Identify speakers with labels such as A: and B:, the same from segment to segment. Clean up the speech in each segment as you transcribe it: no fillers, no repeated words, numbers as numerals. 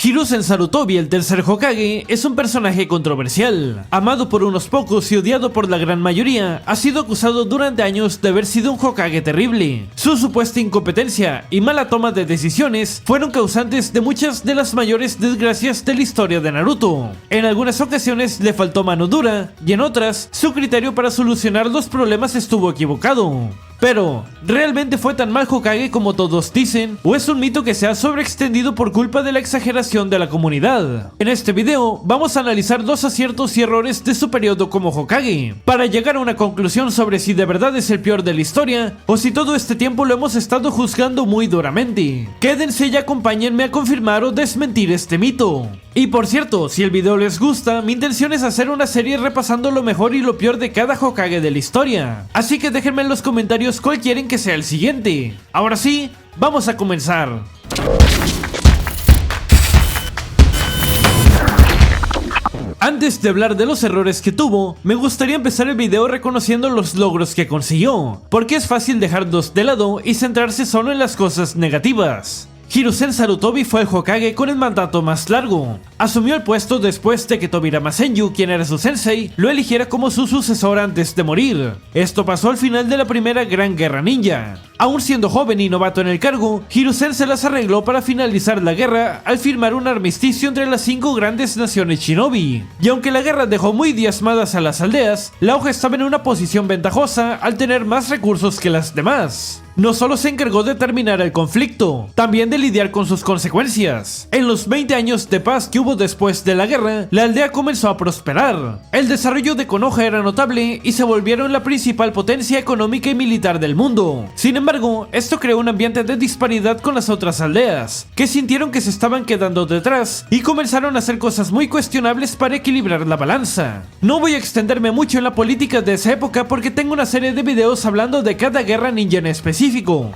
A: Hiruzen Sarutobi, el tercer Hokage, es un personaje controversial. Amado por unos pocos y odiado por la gran mayoría, ha sido acusado durante años de haber sido un Hokage terrible. Su supuesta incompetencia y mala toma de decisiones fueron causantes de muchas de las mayores desgracias de la historia de Naruto. En algunas ocasiones le faltó mano dura y en otras, su criterio para solucionar los problemas estuvo equivocado. Pero, ¿realmente fue tan mal Hokage como todos dicen? ¿O es un mito que se ha sobreextendido por culpa de la exageración de la comunidad? En este video, vamos a analizar dos aciertos y errores de su periodo como Hokage, para llegar a una conclusión sobre si de verdad es el peor de la historia, o si todo este tiempo lo hemos estado juzgando muy duramente. Quédense y acompáñenme a confirmar o desmentir este mito. Y por cierto, si el video les gusta, mi intención es hacer una serie repasando lo mejor y lo peor de cada Hokage de la historia. Así que déjenme en los comentarios cuál quieren que sea el siguiente. Ahora sí, vamos a comenzar. Antes de hablar de los errores que tuvo, me gustaría empezar el video reconociendo los logros que consiguió, porque es fácil dejarlos de lado y centrarse solo en las cosas negativas. Hiruzen Sarutobi fue el Hokage con el mandato más largo. Asumió el puesto después de que Tobirama Senju, quien era su sensei, lo eligiera como su sucesor antes de morir. Esto pasó al final de la primera Gran Guerra Ninja. Aún siendo joven y novato en el cargo, Hiruzen se las arregló para finalizar la guerra al firmar un armisticio entre las 5 grandes naciones shinobi. Y aunque la guerra dejó muy diezmadas a las aldeas, la hoja estaba en una posición ventajosa al tener más recursos que las demás. No solo se encargó de terminar el conflicto, también de lidiar con sus consecuencias. En los 20 años de paz que hubo después de la guerra, la aldea comenzó a prosperar. El desarrollo de Konoha era notable y se volvieron la principal potencia económica y militar del mundo. Sin embargo, esto creó un ambiente de disparidad con las otras aldeas, que sintieron que se estaban quedando detrás y comenzaron a hacer cosas muy cuestionables para equilibrar la balanza. No voy a extenderme mucho en la política de esa época porque tengo una serie de videos hablando de cada guerra ninja en específico.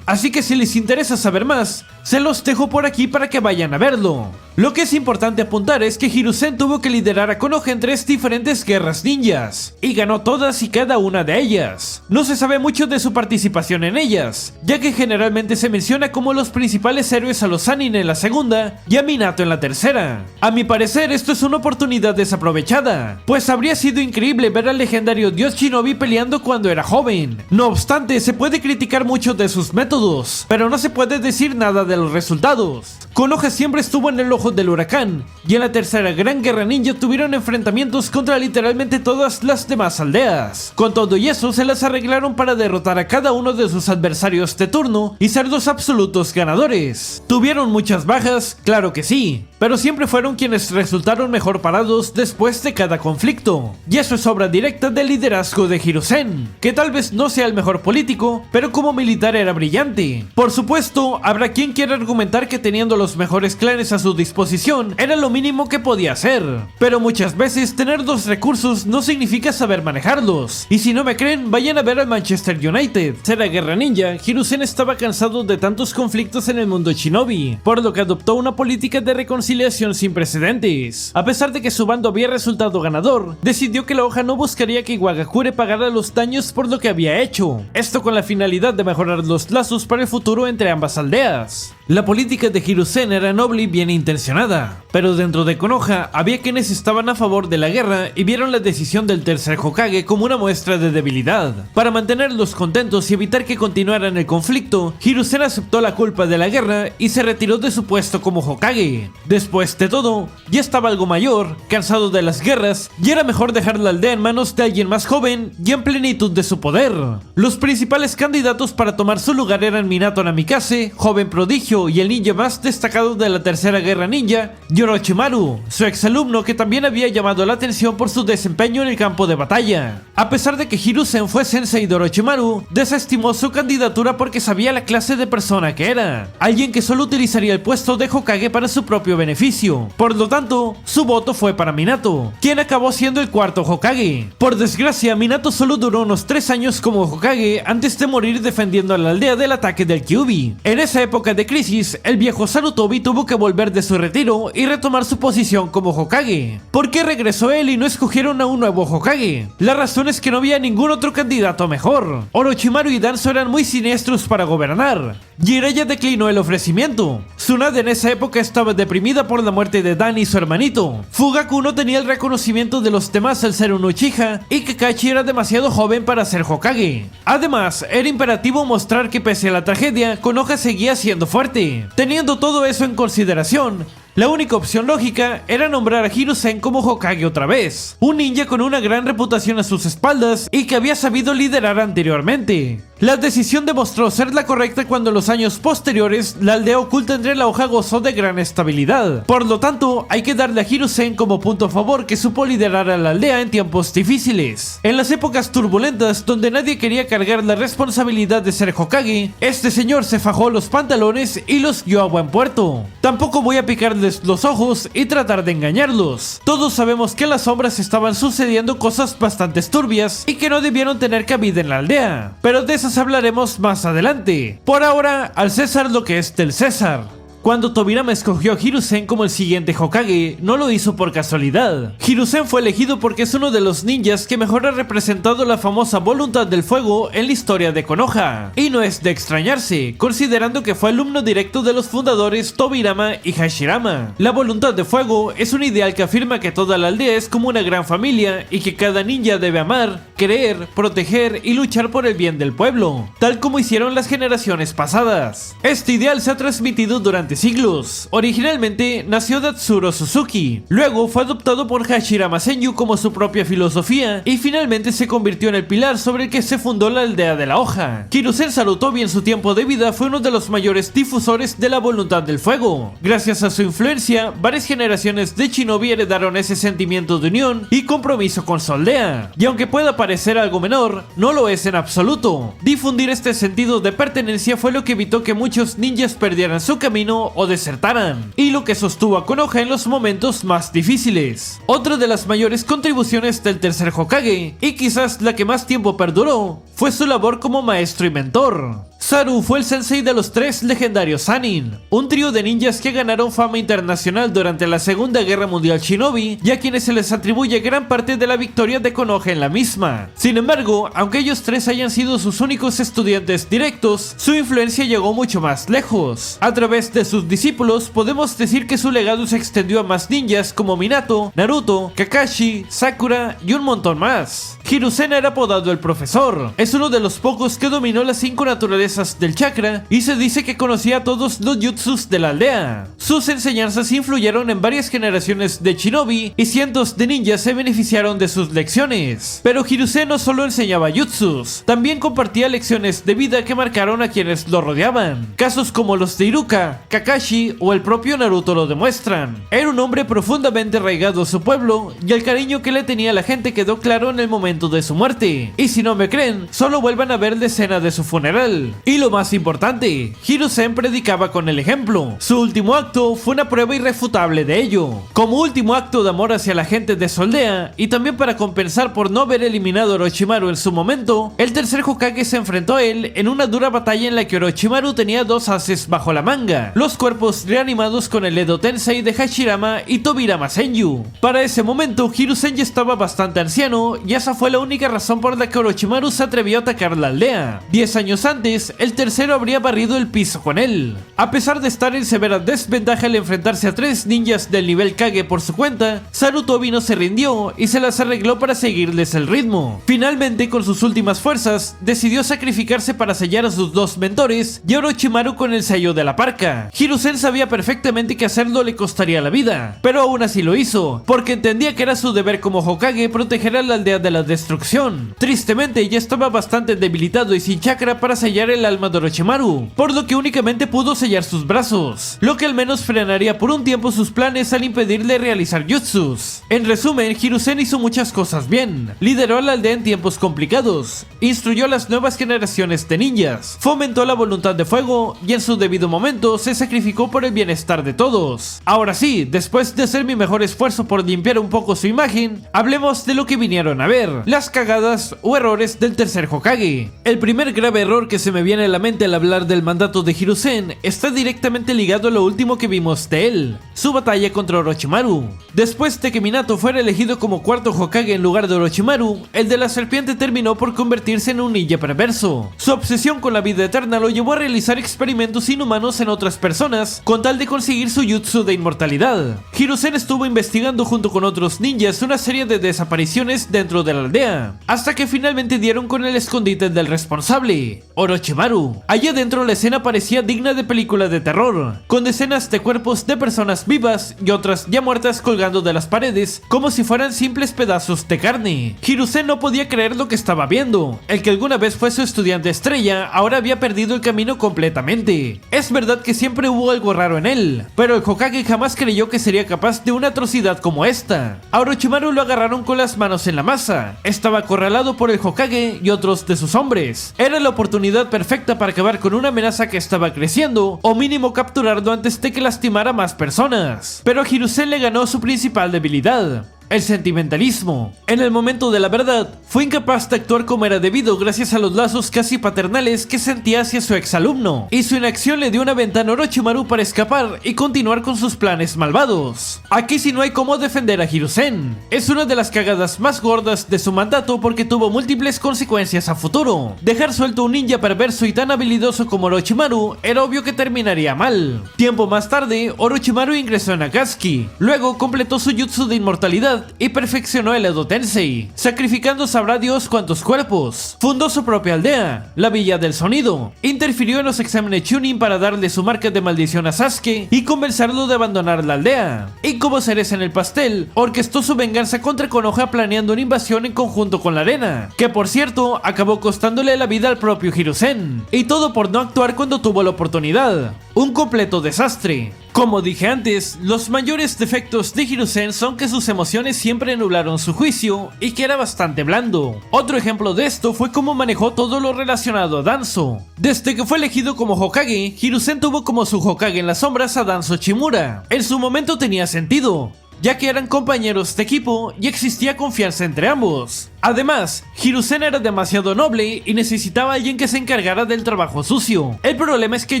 A: Así que si les interesa saber más, se los dejo por aquí para que vayan a verlo. Lo que es importante apuntar es que Hiruzen tuvo que liderar a Konoha en 3 diferentes guerras ninjas, y ganó todas y cada una de ellas. No se sabe mucho de su participación en ellas, ya que generalmente se menciona como los principales héroes a los Sannin en la segunda y a Minato en la tercera. A mi parecer esto es una oportunidad desaprovechada, pues habría sido increíble ver al legendario dios Shinobi peleando cuando era joven. No obstante, se puede criticar mucho de sus métodos, pero no se puede decir nada de los resultados. Konoha siempre estuvo en el ojo del huracán, y en la tercera Gran Guerra Ninja tuvieron enfrentamientos contra literalmente todas las demás aldeas. Con todo y eso, se las arreglaron para derrotar a cada uno de sus adversarios de turno y ser los absolutos ganadores. ¿Tuvieron muchas bajas? Claro que sí, pero siempre fueron quienes resultaron mejor parados después de cada conflicto. Y eso es obra directa del liderazgo de Hiruzen, que tal vez no sea el mejor político, pero como militar era brillante. Por supuesto, habrá quien quiera argumentar que teniendo los mejores clanes a su disposición era lo mínimo que podía hacer, pero muchas veces tener 2 recursos no significa saber manejarlos. Y si no me creen, vayan a ver al Manchester United. Será Guerra Ninja, Hiruzen estaba cansado de tantos conflictos en el mundo shinobi, por lo que adoptó una política de reconciliación sin precedentes. A pesar de que su bando había resultado ganador, decidió que la hoja no buscaría que Iwagakure pagara los daños por lo que había hecho, esto con la finalidad de mejorar los lazos para el futuro entre ambas aldeas. La política de Hiruzen era noble y bien intencionada, pero dentro de Konoha había quienes estaban a favor de la guerra y vieron la decisión del tercer Hokage como una muestra de debilidad. Para mantenerlos contentos y evitar que continuaran el conflicto, Hiruzen aceptó la culpa de la guerra y se retiró de su puesto como Hokage. Después de todo, ya estaba algo mayor, cansado de las guerras, y era mejor dejar la aldea en manos de alguien más joven y en plenitud de su poder. Los principales candidatos para tomar su lugar eran Minato Namikaze, joven prodigio y el ninja más destacado de la tercera guerra ninja, y Orochimaru, su exalumno que también había llamado la atención por su desempeño en el campo de batalla. A pesar de que Hiruzen fue sensei de Orochimaru, desestimó su candidatura porque sabía la clase de persona que era, alguien que solo utilizaría el puesto de Hokage para su propio beneficio. Por lo tanto, su voto fue para Minato, quien acabó siendo el cuarto Hokage. Por desgracia, Minato solo duró unos 3 años como Hokage antes de morir defendiendo a la aldea del ataque del Kyuubi. En esa época de crisis, el viejo Sarutobi tuvo que volver de su retiro y retomar su posición como Hokage. ¿Por qué regresó él y no escogieron a un nuevo Hokage? La razón es que no había ningún otro candidato mejor. Orochimaru y Danzo eran muy siniestros para gobernar. Jiraiya declinó el ofrecimiento. Tsunade en esa época estaba deprimida por la muerte de Dan y su hermanito. Fugaku no tenía el reconocimiento de los demás al ser un Uchiha, y Kakashi era demasiado joven para ser Hokage. Además, era imperativo mostrar que pese a la tragedia, Konoha seguía siendo fuerte. Teniendo todo eso en consideración, la única opción lógica era nombrar a Hiruzen como Hokage otra vez, un ninja con una gran reputación a sus espaldas y que había sabido liderar anteriormente. La decisión demostró ser la correcta cuando en los años posteriores la aldea oculta entre la hoja gozó de gran estabilidad. Por lo tanto, hay que darle a Hiruzen como punto a favor que supo liderar a la aldea en tiempos difíciles. En las épocas turbulentas donde nadie quería cargar la responsabilidad de ser Hokage, este señor se fajó los pantalones y los guió a buen puerto. Tampoco voy a picarles los ojos y tratar de engañarlos. Todos sabemos que en las sombras estaban sucediendo cosas bastante turbias y que no debieron tener cabida en la aldea, pero de esas hablaremos más adelante. Por ahora, al César lo que es del César. Cuando Tobirama escogió a Hiruzen como el siguiente Hokage, no lo hizo por casualidad. Hiruzen fue elegido porque es uno de los ninjas que mejor ha representado la famosa voluntad del fuego en la historia de Konoha. Y no es de extrañarse, considerando que fue alumno directo de los fundadores Tobirama y Hashirama. La voluntad de fuego es un ideal que afirma que toda la aldea es como una gran familia y que cada ninja debe amar, creer, proteger y luchar por el bien del pueblo, tal como hicieron las generaciones pasadas. Este ideal se ha transmitido durante siglos. Originalmente nació Datsuro Suzuki, luego fue adoptado por Hashirama Senju como su propia filosofía y finalmente se convirtió en el pilar sobre el que se fundó la aldea de la hoja. Hiruzen Sarutobi en su tiempo de vida fue uno de los mayores difusores de la voluntad del fuego. Gracias a su influencia, varias generaciones de shinobi heredaron ese sentimiento de unión y compromiso con su aldea. Y aunque pueda parecer algo menor, no lo es en absoluto. Difundir este sentido de pertenencia fue lo que evitó que muchos ninjas perdieran su camino o desertaran, y lo que sostuvo a Konoha en los momentos más difíciles. Otra de las mayores contribuciones del tercer Hokage, y quizás la que más tiempo perduró, fue su labor como maestro y mentor. Saru fue el sensei de los 3 legendarios Sannin, un trío de ninjas que ganaron fama internacional durante la Segunda Guerra Mundial Shinobi y a quienes se les atribuye gran parte de la victoria de Konoha en la misma. Sin embargo, aunque ellos 3 hayan sido sus únicos estudiantes directos, su influencia llegó mucho más lejos. A través de sus discípulos podemos decir que su legado se extendió a más ninjas como Minato, Naruto, Kakashi, Sakura y un montón más. Hiruzen era apodado el profesor, es uno de los pocos que dominó las 5 naturalezas del chakra y se dice que conocía todos los jutsus de la aldea. Sus enseñanzas influyeron en varias generaciones de shinobi y cientos de ninjas se beneficiaron de sus lecciones. Pero Hiruzen no solo enseñaba jutsus, también compartía lecciones de vida que marcaron a quienes lo rodeaban. Casos como los de Iruka, Kakashi o el propio Naruto lo demuestran. Era un hombre profundamente arraigado a su pueblo y el cariño que le tenía a la gente quedó claro en el momento de su muerte. Y si no me creen, solo vuelvan a ver la escena de su funeral. Y lo más importante, Hiruzen predicaba con el ejemplo. Su último acto fue una prueba irrefutable de ello. Como último acto de amor hacia la gente de su aldea y también para compensar por no haber eliminado a Orochimaru en su momento, el tercer Hokage se enfrentó a él en una dura batalla en la que Orochimaru tenía 2 ases bajo la manga, los cuerpos reanimados con el Edo Tensei de Hashirama y Tobirama Senju. Para ese momento, Hiruzen ya estaba bastante anciano y esa fue la única razón por la que Orochimaru se atrevió a atacar la aldea. 10 años antes, el tercero habría barrido el piso con él. A pesar de estar en severa desventaja al enfrentarse a 3 ninjas del nivel Kage por su cuenta, Sarutobi no se rindió y se las arregló para seguirles el ritmo. Finalmente, con sus últimas fuerzas, decidió sacrificarse para sellar a sus 2 mentores y a Orochimaru con el sello de la parca. Hiruzen sabía perfectamente que hacerlo le costaría la vida, pero aún así lo hizo, porque entendía que era su deber como Hokage proteger a la aldea de la destrucción. Tristemente, ya estaba bastante debilitado y sin chakra para sellar el alma de Orochimaru, por lo que únicamente pudo sellar sus brazos, lo que al menos frenaría por un tiempo sus planes al impedirle realizar jutsus. En resumen, Hiruzen hizo muchas cosas bien, lideró a la aldea en tiempos complicados, instruyó a las nuevas generaciones de ninjas, fomentó la voluntad de fuego y en su debido momento se sacrificó por el bienestar de todos. Ahora sí, después de hacer mi mejor esfuerzo por limpiar un poco su imagen, hablemos de lo que vinieron a ver. resaltar las cagadas o errores del tercer Hokage. El primer grave error que se me viene a la mente al hablar del mandato de Hiruzen está directamente ligado a lo último que vimos de él, su batalla contra Orochimaru. Después de que Minato fuera elegido como cuarto Hokage en lugar de Orochimaru, el de la serpiente terminó por convertirse en un ninja perverso. Su obsesión con la vida eterna lo llevó a realizar experimentos inhumanos en otras personas con tal de conseguir su jutsu de inmortalidad. Hiruzen estuvo investigando junto con otros ninjas una serie de desapariciones dentro de la aldea, hasta que finalmente dieron con el escondite del responsable, Orochimaru. Allá dentro la escena parecía digna de película de terror, con decenas de cuerpos de personas vivas y otras ya muertas colgando de las paredes como si fueran simples pedazos de carne. Hiruzen no podía creer lo que estaba viendo. El que alguna vez fue su estudiante estrella ahora había perdido el camino completamente. Es verdad que siempre hubo algo raro en él, pero el Hokage jamás creyó que sería capaz de una atrocidad como esta. A Orochimaru lo agarraron con las manos en la masa. Estaba acorralado por el Hokage y otros de sus hombres. Era la oportunidad perfecta para acabar con una amenaza que estaba creciendo, o mínimo capturarlo antes de que lastimara a más personas. Pero a Hiruzen le ganó su principal debilidad: el sentimentalismo. En el momento de la verdad, fue incapaz de actuar como era debido gracias a los lazos casi paternales que sentía hacia su exalumno, y su inacción le dio una ventana a Orochimaru para escapar y continuar con sus planes malvados. Aquí sí no hay cómo defender a Hiruzen. Es una de las cagadas más gordas de su mandato porque tuvo múltiples consecuencias a futuro. Dejar suelto a un ninja perverso y tan habilidoso como Orochimaru era obvio que terminaría mal. Tiempo más tarde, Orochimaru ingresó en Akatsuki. Luego completó su jutsu de inmortalidad y perfeccionó el Edo Tensei, sacrificando sabrá Dios cuántos cuerpos. Fundó su propia aldea, la Villa del Sonido. Interfirió en los exámenes Chunin para darle su marca de maldición a Sasuke y convencerlo de abandonar la aldea. Y como cereza en el pastel, orquestó su venganza contra Konoha planeando una invasión en conjunto con la arena, que por cierto acabó costándole la vida al propio Hiruzen. Y todo por no actuar cuando tuvo la oportunidad. Un completo desastre. Como dije antes, los mayores defectos de Hiruzen son que sus emociones siempre nublaron su juicio y que era bastante blando. Otro ejemplo de esto fue cómo manejó todo lo relacionado a Danzo. Desde que fue elegido como Hokage, Hiruzen tuvo como su Hokage en las sombras a Danzo Shimura. En su momento tenía sentido, ya que eran compañeros de equipo y existía confianza entre ambos. Además, Hiruzen era demasiado noble y necesitaba a alguien que se encargara del trabajo sucio. El problema es que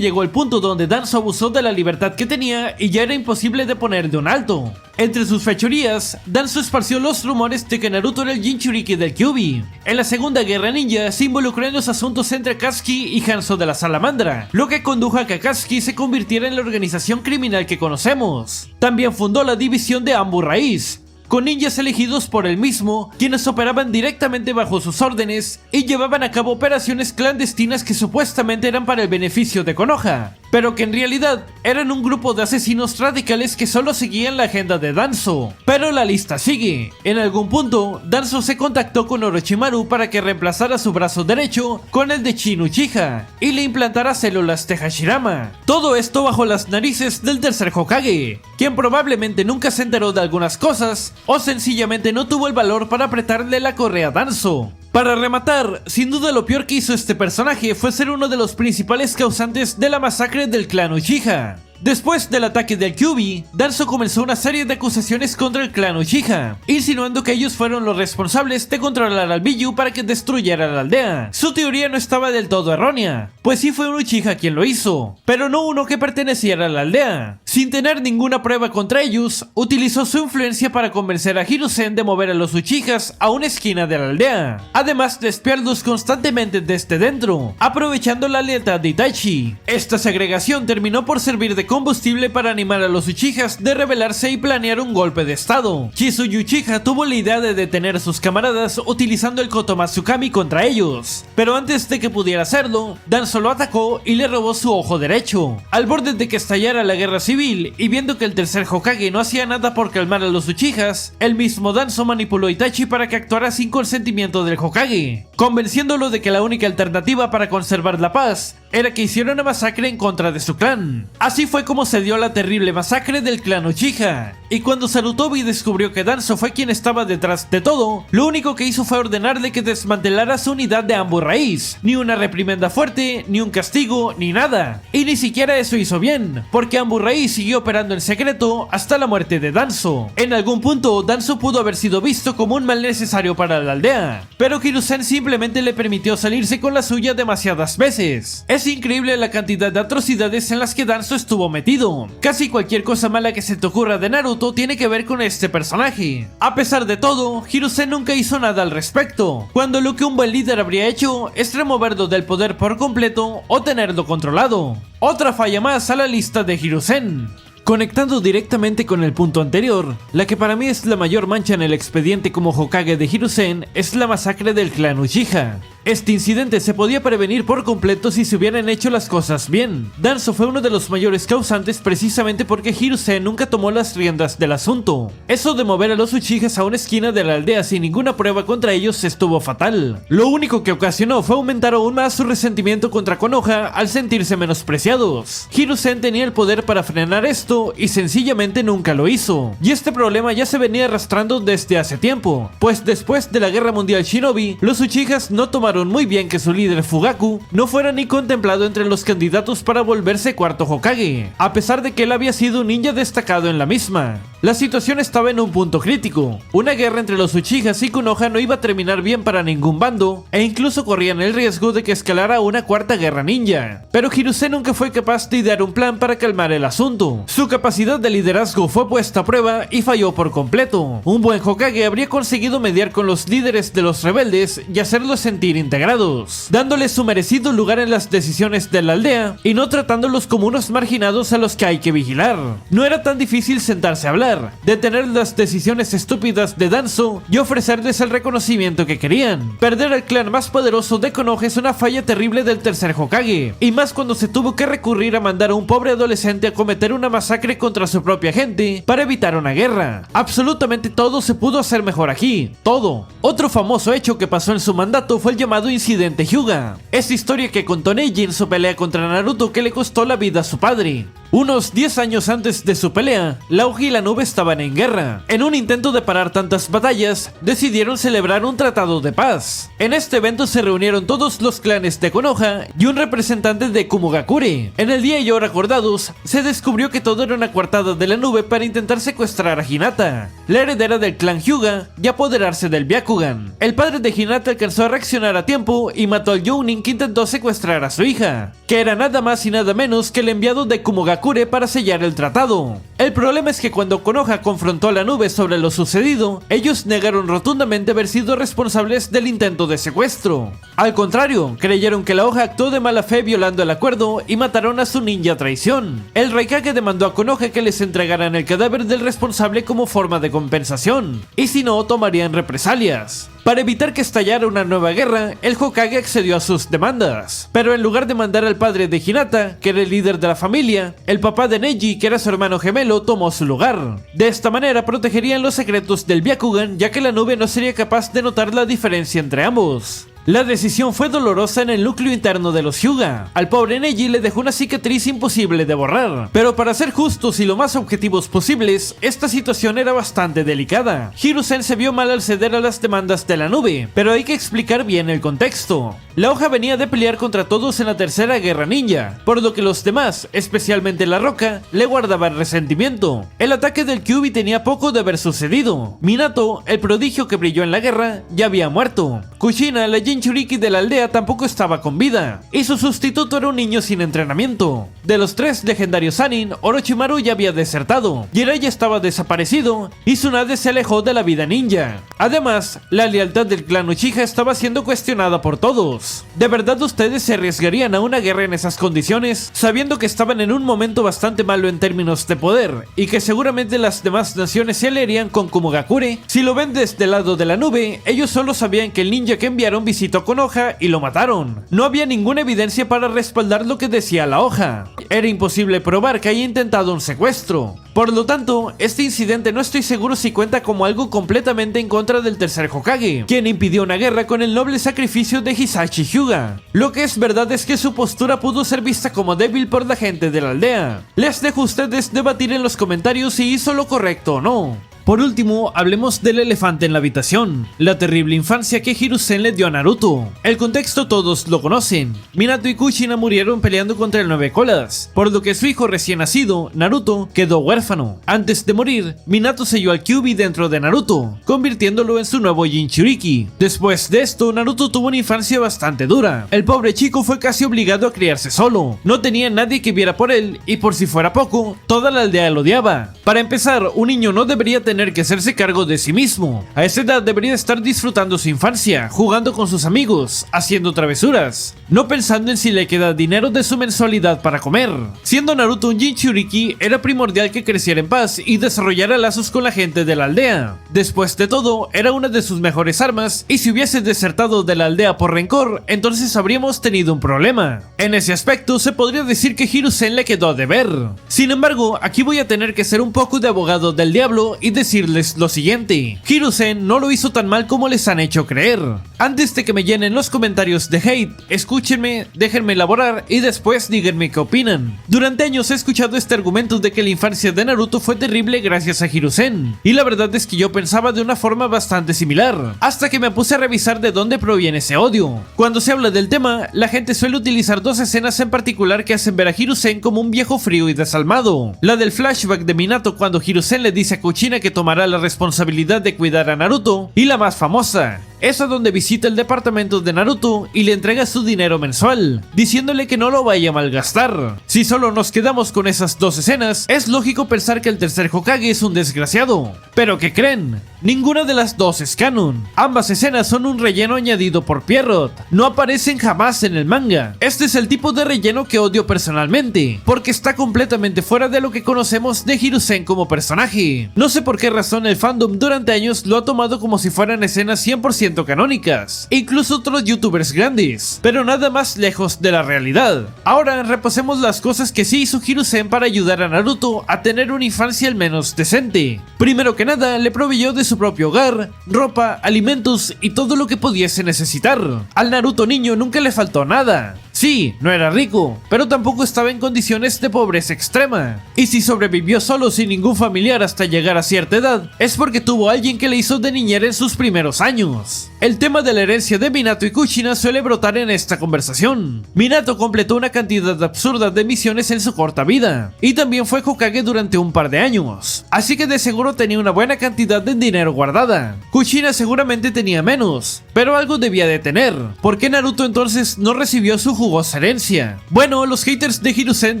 A: llegó el punto donde Danzo abusó de la libertad que tenía y ya era imposible de ponerle un alto. Entre sus fechorías, Danzo esparció los rumores de que Naruto era el Jinchuriki del Kyuubi. En la Segunda Guerra Ninja se involucró en los asuntos entre Akatsuki y Hanzo de la Salamandra, lo que condujo a que Akatsuki se convirtiera en la organización criminal que conocemos. También fundó la división de Anbu Raíz, con ninjas elegidos por él mismo, quienes operaban directamente bajo sus órdenes y llevaban a cabo operaciones clandestinas que supuestamente eran para el beneficio de Konoha, pero que en realidad eran un grupo de asesinos radicales que solo seguían la agenda de Danzo. Pero la lista sigue. En algún punto, Danzo se contactó con Orochimaru para que reemplazara su brazo derecho con el de Shin Uchiha y le implantara células de Hashirama. Todo esto bajo las narices del tercer Hokage, quien probablemente nunca se enteró de algunas cosas o sencillamente no tuvo el valor para apretarle la correa a Danzo. Para rematar, sin duda lo peor que hizo este personaje fue ser uno de los principales causantes de la masacre del clan Uchiha. Después del ataque del Kyuubi, Danzo comenzó una serie de acusaciones contra el clan Uchiha, insinuando que ellos fueron los responsables de controlar al Biyuu para que destruyera la aldea. Su teoría no estaba del todo errónea, pues sí fue un Uchiha quien lo hizo, pero no uno que perteneciera a la aldea. Sin tener ninguna prueba contra ellos, utilizó su influencia para convencer a Hiruzen de mover a los Uchihas a una esquina de la aldea, además de espiarlos constantemente desde dentro, aprovechando la lealtad de Itachi. Esta segregación terminó por servir de combustible para animar a los Uchihas de rebelarse y planear un golpe de estado. Chisuyu Uchiha tuvo la idea de detener a sus camaradas utilizando el Kotomatsukami contra ellos, pero antes de que pudiera hacerlo, Danzo lo atacó y le robó su ojo derecho. Al borde de que estallara la guerra civil y viendo que el tercer Hokage no hacía nada por calmar a los Uchihas, el mismo Danzo manipuló a Itachi para que actuara sin consentimiento del Hokage, convenciéndolo de que la única alternativa para conservar la paz era que hiciera una masacre en contra de su clan. Así fue como se dio la terrible masacre del clan Uchiha. Y cuando Sarutobi descubrió que Danzo fue quien estaba detrás de todo, lo único que hizo fue ordenarle que desmantelara su unidad de Anbu raíz. Ni una reprimenda fuerte, ni un castigo, ni nada. Y ni siquiera eso hizo bien, porque Anbu raíz siguió operando en secreto hasta la muerte de Danzo. En algún punto, Danzo pudo haber sido visto como un mal necesario para la aldea, pero Hiruzen simplemente le permitió salirse con la suya demasiadas veces. Es increíble la cantidad de atrocidades en las que Danzo estuvo metido. Casi cualquier cosa mala que se te ocurra de Naruto tiene que ver con este personaje. A pesar de todo, Hiruzen nunca hizo nada al respecto, cuando lo que un buen líder habría hecho es removerlo del poder por completo o tenerlo controlado. Otra falla más a la lista de Hiruzen. Conectando directamente con el punto anterior, la que para mí es la mayor mancha en el expediente como Hokage de Hiruzen es la masacre del clan Uchiha. Este incidente se podía prevenir por completo si se hubieran hecho las cosas bien. Danzo fue uno de los mayores causantes precisamente porque Hiruzen nunca tomó las riendas del asunto. Eso de mover a los Uchihas a una esquina de la aldea sin ninguna prueba contra ellos estuvo fatal. Lo único que ocasionó fue aumentar aún más su resentimiento contra Konoha al sentirse menospreciados. Hiruzen tenía el poder para frenar esto y sencillamente nunca lo hizo. Y este problema ya se venía arrastrando desde hace tiempo, pues después de la Guerra Mundial Shinobi, los Uchihas no tomaron muy bien que su líder Fugaku no fuera ni contemplado entre los candidatos para volverse cuarto Hokage, a pesar de que él había sido un ninja destacado en la misma. La situación estaba en un punto crítico. Una guerra entre los Uchihas y Konoha no iba a terminar bien para ningún bando, e incluso corrían el riesgo de que escalara una cuarta guerra ninja. Pero Hiruzen nunca fue capaz de idear un plan para calmar el asunto. Su capacidad de liderazgo fue puesta a prueba y falló por completo. Un buen Hokage habría conseguido mediar con los líderes de los rebeldes y hacerlos sentir integrados, dándoles su merecido lugar en las decisiones de la aldea y no tratándolos como unos marginados a los que hay que vigilar. No era tan difícil sentarse a hablar, detener las decisiones estúpidas de Danzo y ofrecerles el reconocimiento que querían. Perder al clan más poderoso de Konoha es una falla terrible del tercer Hokage, y más cuando se tuvo que recurrir a mandar a un pobre adolescente a cometer una masacre contra su propia gente para evitar una guerra. Absolutamente todo se pudo hacer mejor aquí, todo. Otro famoso hecho que pasó en su mandato fue el llamado Incidente Hyuga, esa historia que contó Neji en su pelea contra Naruto que le costó la vida a su padre. Unos 10 años antes de su pelea, la hoja y la nube estaban en guerra. En un intento de parar tantas batallas, decidieron celebrar un tratado de paz. En este evento se reunieron todos los clanes de Konoha y un representante de Kumogakure. En el día y hora acordados, se descubrió que todo era una coartada de la nube para intentar secuestrar a Hinata, la heredera del clan Hyuga, y apoderarse del Byakugan. El padre de Hinata alcanzó a reaccionar a tiempo y mató al Jounin que intentó secuestrar a su hija, que era nada más y nada menos que el enviado de Kumogakure para sellar el tratado. El problema es que cuando Konoha confrontó a la nube sobre lo sucedido, ellos negaron rotundamente haber sido responsables del intento de secuestro. Al contrario, creyeron que la hoja actuó de mala fe violando el acuerdo y mataron a su ninja a traición. El Raikage demandó a Konoha que les entregaran el cadáver del responsable como forma de compensación, y si no, tomarían represalias. Para evitar que estallara una nueva guerra, el Hokage accedió a sus demandas, pero en lugar de mandar al padre de Hinata, que era el líder de la familia, el papá de Neji, que era su hermano gemelo, tomó su lugar. De esta manera protegerían los secretos del Byakugan, ya que la nube no sería capaz de notar la diferencia entre ambos. La decisión fue dolorosa en el núcleo interno de los Hyuga. Al pobre Neji le dejó una cicatriz imposible de borrar. Pero para ser justos y lo más objetivos posibles, esta situación era bastante delicada. Hiruzen se vio mal al ceder a las demandas de la nube, pero hay que explicar bien el contexto. La hoja venía de pelear contra todos en la tercera guerra ninja, por lo que los demás, especialmente la Roca, le guardaban resentimiento. El ataque del Kyuubi tenía poco de haber sucedido. Minato, el prodigio que brilló en la guerra, ya había muerto. Kushina, la Jinchuriki de la aldea, tampoco estaba con vida, y su sustituto era un niño sin entrenamiento. De los tres legendarios Sannin, Orochimaru ya había desertado, Jiraiya estaba desaparecido, y Tsunade se alejó de la vida ninja. Además, la lealtad del clan Uchiha estaba siendo cuestionada por todos. ¿De verdad ustedes se arriesgarían a una guerra en esas condiciones, sabiendo que estaban en un momento bastante malo en términos de poder, y que seguramente las demás naciones se aliarían con Kumogakure? Si lo ven desde el lado de la nube, ellos solo sabían que el ninja que enviaron visitó a Konoha y lo mataron. No había ninguna evidencia para respaldar lo que decía la hoja. Era imposible probar que haya intentado un secuestro. Por lo tanto, este incidente no estoy seguro si cuenta como algo completamente en contra del tercer Hokage, quien impidió una guerra con el noble sacrificio de Hisashi Hyuga. Lo que es verdad es que su postura pudo ser vista como débil por la gente de la aldea. Les dejo a ustedes debatir en los comentarios si hizo lo correcto o no. Por último, hablemos del elefante en la habitación, la terrible infancia que Hiruzen le dio a Naruto. El contexto todos lo conocen. Minato y Kushina murieron peleando contra el Nueve Colas, por lo que su hijo recién nacido, Naruto, quedó huérfano. Antes de morir, Minato selló al Kyuubi dentro de Naruto, convirtiéndolo en su nuevo Jinchuriki. Después de esto, Naruto tuvo una infancia bastante dura. El pobre chico fue casi obligado a criarse solo. No tenía nadie que viera por él, y por si fuera poco, toda la aldea lo odiaba. Para empezar, un niño no debería tener que hacerse cargo de sí mismo. A esa edad debería estar disfrutando su infancia, jugando con sus amigos, haciendo travesuras, no pensando en si le queda dinero de su mensualidad para comer. Siendo Naruto un Jinchuriki, era primordial que creciera en paz y desarrollara lazos con la gente de la aldea. Después de todo, era una de sus mejores armas, y si hubiese desertado de la aldea por rencor, entonces habríamos tenido un problema. En ese aspecto, se podría decir que Hiruzen le quedó a deber. Sin embargo, aquí voy a tener que ser un poco de abogado del diablo y decirles lo siguiente: Hiruzen no lo hizo tan mal como les han hecho creer. Antes de que me llenen los comentarios de hate, escúchenme, déjenme elaborar y después díganme qué opinan. Durante años he escuchado este argumento de que la infancia de Naruto fue terrible gracias a Hiruzen, y la verdad es que yo pensaba de una forma bastante similar, hasta que me puse a revisar de dónde proviene ese odio. Cuando se habla del tema, la gente suele utilizar dos escenas en particular que hacen ver a Hiruzen como un viejo frío y desalmado. La del flashback de Minato cuando Hiruzen le dice a Kuchina que tomará la responsabilidad de cuidar a Naruto, y la más famosa, esa donde visita el departamento de Naruto y le entrega su dinero mensual, diciéndole que no lo vaya a malgastar. Si solo nos quedamos con esas dos escenas, es lógico pensar que el tercer Hokage es un desgraciado. Pero ¿qué creen? Ninguna de las dos es canon. Ambas escenas son un relleno añadido por Pierrot. No aparecen jamás en el manga. Este es el tipo de relleno que odio personalmente, porque está completamente fuera de lo que conocemos de Hiruzen como personaje. No sé por qué razón el fandom durante años lo ha tomado como si fueran escenas 100% canónicas, incluso otros youtubers grandes, pero nada más lejos de la realidad. Ahora repasemos las cosas que sí hizo Hiruzen para ayudar a Naruto a tener una infancia al menos decente. Primero que nada, le proveyó de su propio hogar, ropa, alimentos y todo lo que pudiese necesitar. Al Naruto niño nunca le faltó nada. Sí, no era rico, pero tampoco estaba en condiciones de pobreza extrema. Y si sobrevivió solo sin ningún familiar hasta llegar a cierta edad, es porque tuvo a alguien que le hizo de niñera en sus primeros años. El tema de la herencia de Minato y Kuchina suele brotar en esta conversación. Minato completó una cantidad absurda de misiones en su corta vida, y también fue Hokage durante un par de años, así que de seguro tenía una buena cantidad de dinero guardada. Kuchina seguramente tenía menos, pero algo debía de tener. ¿Por qué Naruto entonces no recibió su jugosa herencia? Bueno, los haters de Hiruzen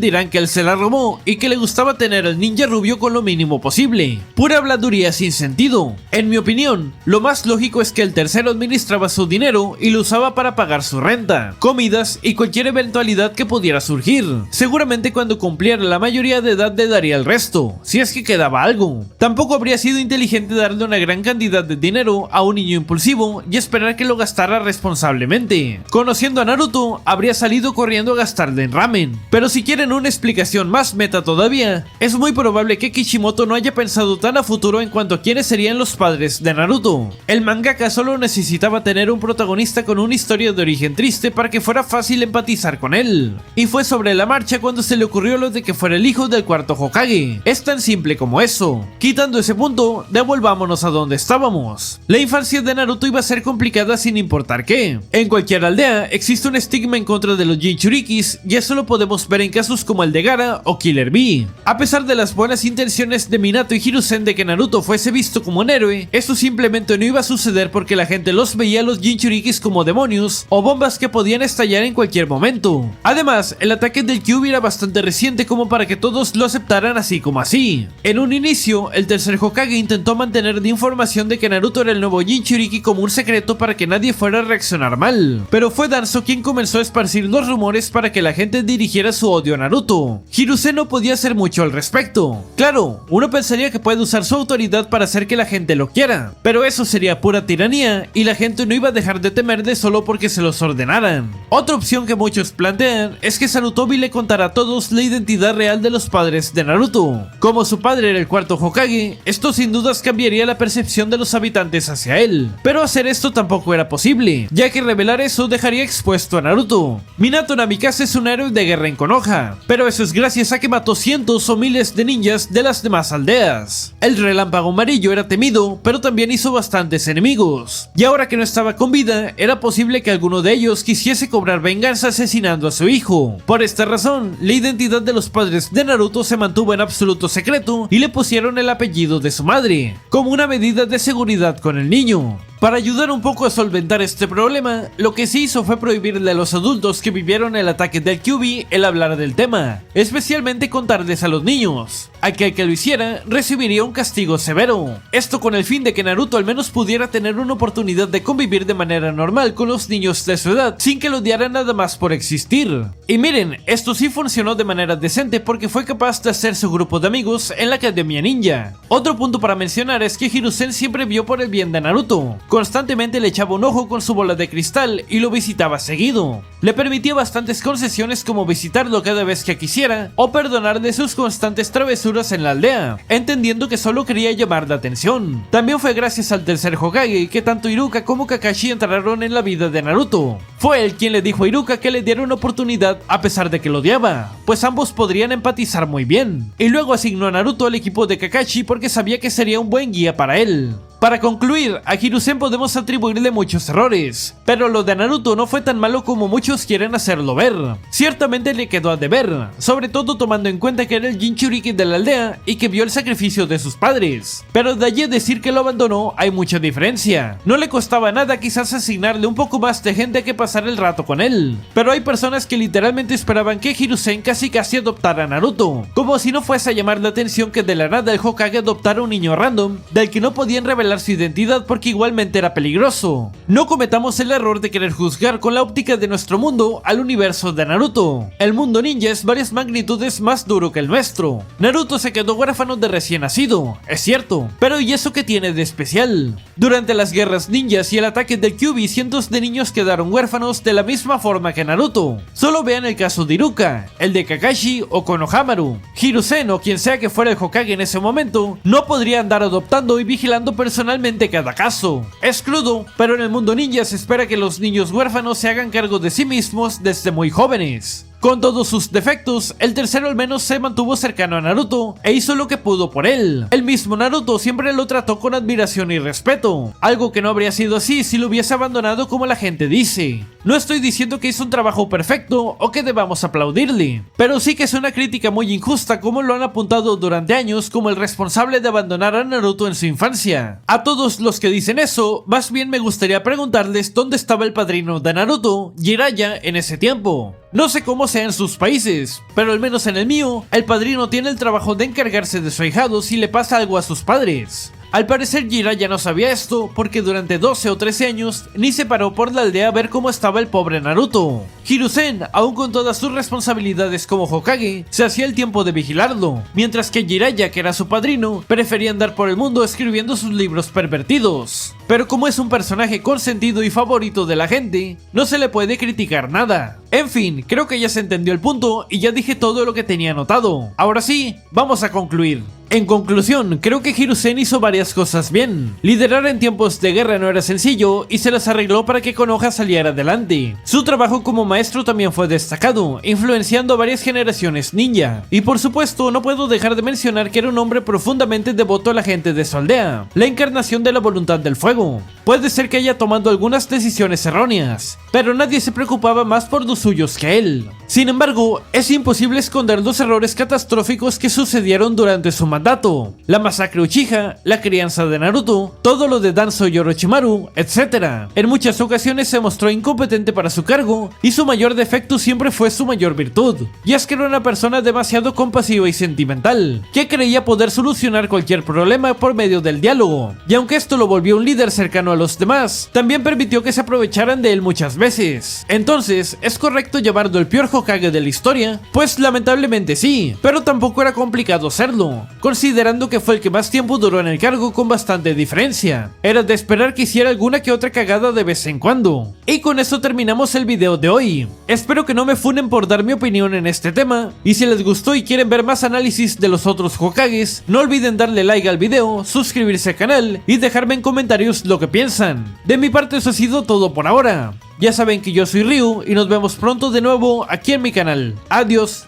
A: dirán que él se la robó y que le gustaba tener al ninja rubio con lo mínimo posible. Pura habladuría sin sentido. En mi opinión, lo más lógico es que el tercero administraba su dinero y lo usaba para pagar su renta, comidas y cualquier eventualidad que pudiera surgir. Seguramente cuando cumpliera la mayoría de edad le daría el resto, si es que quedaba algo. Tampoco habría sido inteligente darle una gran cantidad de dinero a un niño impulsivo y esperar que lo gastara responsablemente. Conociendo a Naruto, habría salido corriendo a gastarle en ramen. Pero si quieren una explicación más meta todavía, es muy probable que Kishimoto no haya pensado tan a futuro en cuanto a quiénes serían los padres de Naruto. El mangaka solo necesitaba tener un protagonista con una historia de origen triste para que fuera fácil empatizar con él. Y fue sobre la marcha cuando se le ocurrió lo de que fuera el hijo del cuarto Hokage. Es tan simple como eso. Quitando ese punto, devolvámonos a donde estábamos. La infancia de Naruto iba a ser complicada sin importar qué. En cualquier aldea existe un estigma en contra de los Jinchurikis, y eso lo podemos ver en casos como el de Gaara o Killer Bee. A pesar de las buenas intenciones de Minato y Hiruzen de que Naruto fuese visto como un héroe, esto simplemente no iba a suceder porque la gente los veía a los Jinchurikis como demonios o bombas que podían estallar en cualquier momento. Además, el ataque del Kyuubi era bastante reciente como para que todos lo aceptaran así como así. En un inicio, el tercer Hokage intentó mantener de información de que Naruto era el nuevo Jinchuriki como un secreto para que nadie fuera a reaccionar mal, pero fue Danzo quien comenzó a esparcir esparcir los rumores para que la gente dirigiera su odio a Naruto. Hiruzen no podía hacer mucho al respecto. Claro, uno pensaría que puede usar su autoridad para hacer que la gente lo quiera, pero eso sería pura tiranía y la gente no iba a dejar de temerle solo porque se los ordenaran. Otra opción que muchos plantean es que Sarutobi le contara a todos la identidad real de los padres de Naruto. Como su padre era el cuarto Hokage, esto sin dudas cambiaría la percepción de los habitantes hacia él, pero hacer esto tampoco era posible, ya que revelar eso dejaría expuesto a Naruto. Minato Namikaze es un héroe de guerra en Konoha, pero eso es gracias a que mató cientos o miles de ninjas de las demás aldeas. El relámpago amarillo era temido, pero también hizo bastantes enemigos, y ahora que no estaba con vida, era posible que alguno de ellos quisiese cobrar venganza asesinando a su hijo. Por esta razón, la identidad de los padres de Naruto se mantuvo en absoluto secreto y le pusieron el apellido de su madre, como una medida de seguridad con el niño. Para ayudar un poco a solventar este problema, lo que se hizo fue prohibirle a los adultos que vivieron el ataque del Kyuubi el hablar del tema, especialmente contarles a los niños. Aquel que lo hiciera recibiría un castigo severo. Esto con el fin de que Naruto al menos pudiera tener una oportunidad de convivir de manera normal con los niños de su edad sin que lo odiaran nada más por existir. Y miren, esto sí funcionó de manera decente porque fue capaz de hacer su grupo de amigos en la Academia Ninja. Otro punto para mencionar es que Hiruzen siempre vio por el bien de Naruto. Constantemente le echaba un ojo con su bola de cristal y lo visitaba seguido. Le permitía bastantes concesiones como visitarlo cada vez que quisiera o perdonarle sus constantes travesuras en la aldea, entendiendo que solo quería llamar la atención. También fue gracias al tercer Hokage que tanto Iruka como Kakashi entraron en la vida de Naruto. Fue él quien le dijo a Iruka que le diera una oportunidad a pesar de que lo odiaba, pues ambos podrían empatizar muy bien. Y luego asignó a Naruto al equipo de Kakashi porque sabía que sería un buen guía para él. Para concluir, a Hiruzen podemos atribuirle muchos errores, pero lo de Naruto no fue tan malo como muchos quieren hacerlo ver. Ciertamente le quedó a deber, sobre todo tomando en cuenta que era el Jinchuriki de la aldea y que vio el sacrificio de sus padres, pero de allí a decir que lo abandonó hay mucha diferencia. No le costaba nada quizás asignarle un poco más de gente que pasar el rato con él, pero hay personas que literalmente esperaban que Hiruzen casi adoptara a Naruto, como si no fuese a llamar la atención que de la nada el Hokage adoptara a un niño random del que no podían revelar su identidad porque igualmente era peligroso. No cometamos el error de querer juzgar con la óptica de nuestro mundo al universo de Naruto. El mundo ninja es varias magnitudes más duro que el nuestro. Naruto se quedó huérfano de recién nacido, es cierto, pero ¿y eso qué tiene de especial? Durante las guerras ninjas y el ataque del Kyuubi, cientos de niños quedaron huérfanos de la misma forma que Naruto. Solo vean el caso de Iruka, el de Kakashi o Konohamaru. Hiruzen o quien sea que fuera el Hokage en ese momento, no podría andar adoptando y vigilando personalmente cada caso. Es crudo, pero en el mundo ninja se espera que los niños huérfanos se hagan cargo de sí mismos desde muy jóvenes. Con todos sus defectos, el tercero al menos se mantuvo cercano a Naruto e hizo lo que pudo por él. El mismo Naruto siempre lo trató con admiración y respeto, algo que no habría sido así si lo hubiese abandonado como la gente dice. No estoy diciendo que hizo un trabajo perfecto o que debamos aplaudirle, pero sí que es una crítica muy injusta como lo han apuntado durante años como el responsable de abandonar a Naruto en su infancia. A todos los que dicen eso, más bien me gustaría preguntarles dónde estaba el padrino de Naruto, Jiraiya, en ese tiempo. No sé cómo sea en sus países, pero al menos en el mío, el padrino tiene el trabajo de encargarse de su ahijado si le pasa algo a sus padres. Al parecer Jiraiya no sabía esto porque durante 12 o 13 años ni se paró por la aldea a ver cómo estaba el pobre Naruto. Hiruzen, aún con todas sus responsabilidades como Hokage, se hacía el tiempo de vigilarlo, mientras que Jiraiya, que era su padrino, prefería andar por el mundo escribiendo sus libros pervertidos. Pero como es un personaje consentido y favorito de la gente, no se le puede criticar nada. En fin, creo que ya se entendió el punto y ya dije todo lo que tenía anotado. Ahora sí, vamos a concluir. En conclusión, creo que Hiruzen hizo varias cosas bien. Liderar en tiempos de guerra no era sencillo y se las arregló para que Konoha saliera adelante. Su trabajo como maestro también fue destacado, influenciando a varias generaciones ninja. Y por supuesto, no puedo dejar de mencionar que era un hombre profundamente devoto a la gente de su aldea, la encarnación de la voluntad del fuego. Puede ser que haya tomado algunas decisiones erróneas, pero nadie se preocupaba más por los suyos que él. Sin embargo, es imposible esconder los errores catastróficos que sucedieron durante su mandato. La masacre Uchiha, la crianza de Naruto, todo lo de Danzo y Orochimaru, etc. En muchas ocasiones se mostró incompetente para su cargo y su mayor defecto siempre fue su mayor virtud. Y es que era una persona demasiado compasiva y sentimental, que creía poder solucionar cualquier problema por medio del diálogo. Y aunque esto lo volvió un líder cercano a los demás, también permitió que se aprovecharan de él muchas veces. Entonces, es correcto correcto llamarlo el peor Hokage de la historia? Pues lamentablemente sí, pero tampoco era complicado hacerlo, considerando que fue el que más tiempo duró en el cargo con bastante diferencia. Era de esperar que hiciera alguna que otra cagada de vez en cuando. Y con eso terminamos el video de hoy. Espero que no me funen por dar mi opinión en este tema, y si les gustó y quieren ver más análisis de los otros Hokages, no olviden darle like al video, suscribirse al canal y dejarme en comentarios lo que piensan. De mi parte eso ha sido todo por ahora. Ya saben que yo soy Ryu y nos vemos pronto de nuevo aquí en mi canal. Adiós.